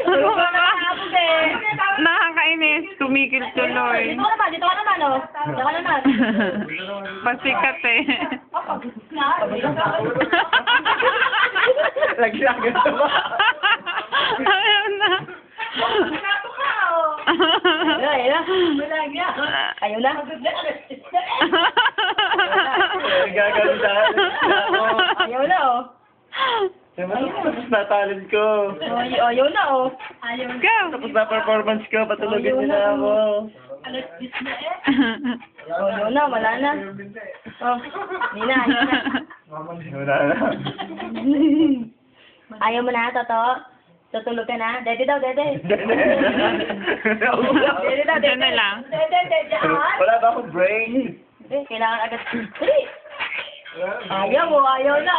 Ano ba? Nakakainis. Tumigil tuloy. Dito ka naman, oh. Dito ka naman. Pasikat eh. Laglagan na ba? Ayaw na. Ayaw na. Gagawin sa akin. Ayaw na, oh. Tapos na talent ko. Ayaw na, oh. Ayaw na. Go! Tapos na performance ko. Patulogin niyo na ako. Ayaw na, wala na. Oh, hindi na, ayaw na. Wala na. Ayaw mo na, Toto? Tutulog ka na? Dede daw, dede. Dede daw, dede. Diyan na lang. Dede. Wala ba akong brain? Kailangan agad. Ayaw mo, ayaw na.